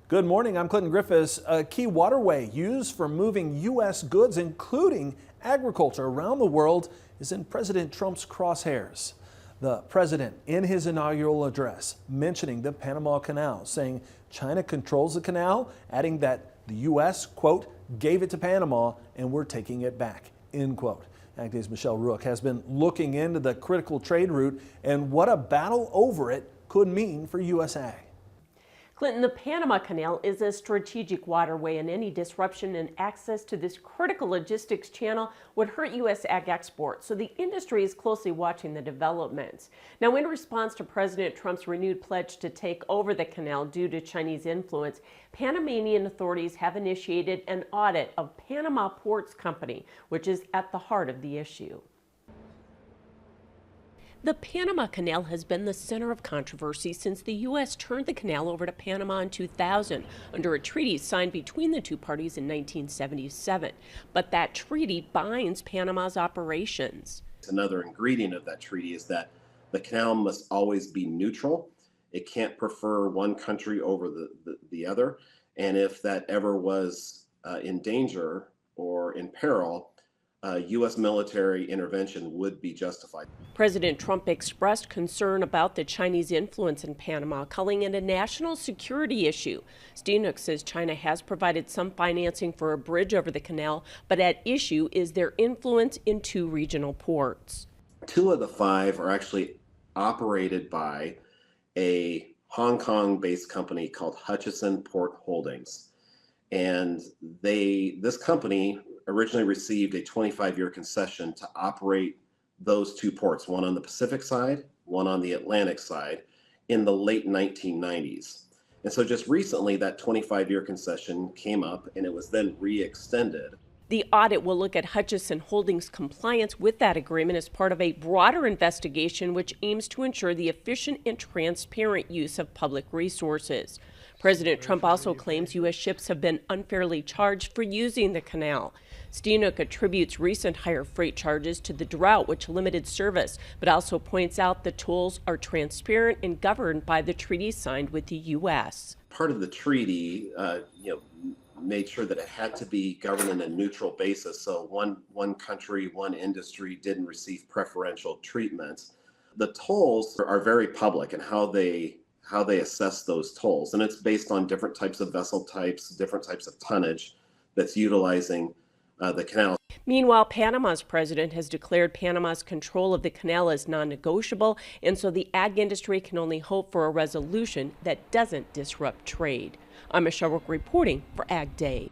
Good morning, I'm Clinton Griffiths. A key waterway used for moving U.S. goods, including agriculture, around the world is in President Trump's crosshairs. The president, in his inaugural address, mentioning the Panama Canal, saying China controls the canal, adding that the U.S., quote, gave it to Panama and we're taking it back, end quote. AgDay's Michelle Rook has been looking into the critical trade route and what a battle over it could mean for U.S. ag. Clinton, the Panama Canal is a strategic waterway, and any disruption in access to this critical logistics channel would hurt U.S. ag exports. So the industry is closely watching the developments. Now, in response to President Trump's renewed pledge to take over the canal due to Chinese influence, Panamanian authorities have initiated an audit of Panama Ports Company, which is at the heart of the issue. The Panama Canal has been the center of controversy since the U.S. turned the canal over to Panama in 2000 under a treaty signed between the two parties in 1977. But that treaty binds Panama's operations. Another ingredient of that treaty is that the canal must always be neutral. It can't prefer one country over the other. And if that ever was in danger or in peril, U.S. military intervention would be justified. President Trump expressed concern about the Chinese influence in Panama, calling it a national security issue. Stenook says China has provided some financing for a bridge over the canal, but at issue is their influence in two regional ports. 2 of the 5 are actually operated by a Hong Kong-based company called Hutchison Port Holdings. And this company originally received a 25-year concession to operate those 2 ports, one on the Pacific side, one on the Atlantic side, in the late 1990s. And so just recently, that 25-year concession came up and it was then re-extended. The audit will look at Hutchison Holdings' compliance with that agreement as part of a broader investigation which aims to ensure the efficient and transparent use of public resources. President Trump also claims U.S. ships have been unfairly charged for using the canal. Stenook attributes recent higher freight charges to the drought, which limited service, but also points out the tolls are transparent and governed by the treaty signed with the U.S. Part of the treaty, made sure that it had to be governed on a neutral basis, so one country, one industry didn't receive preferential treatment. The tolls are very public in how they assess those tolls, and it's based on different types of vessel types, different types of tonnage that's utilizing the canal. Meanwhile, Panama's president has declared Panama's control of the canal as non-negotiable, and so the ag industry can only hope for a resolution that doesn't disrupt trade. I'm Michelle Rook reporting for Ag Day.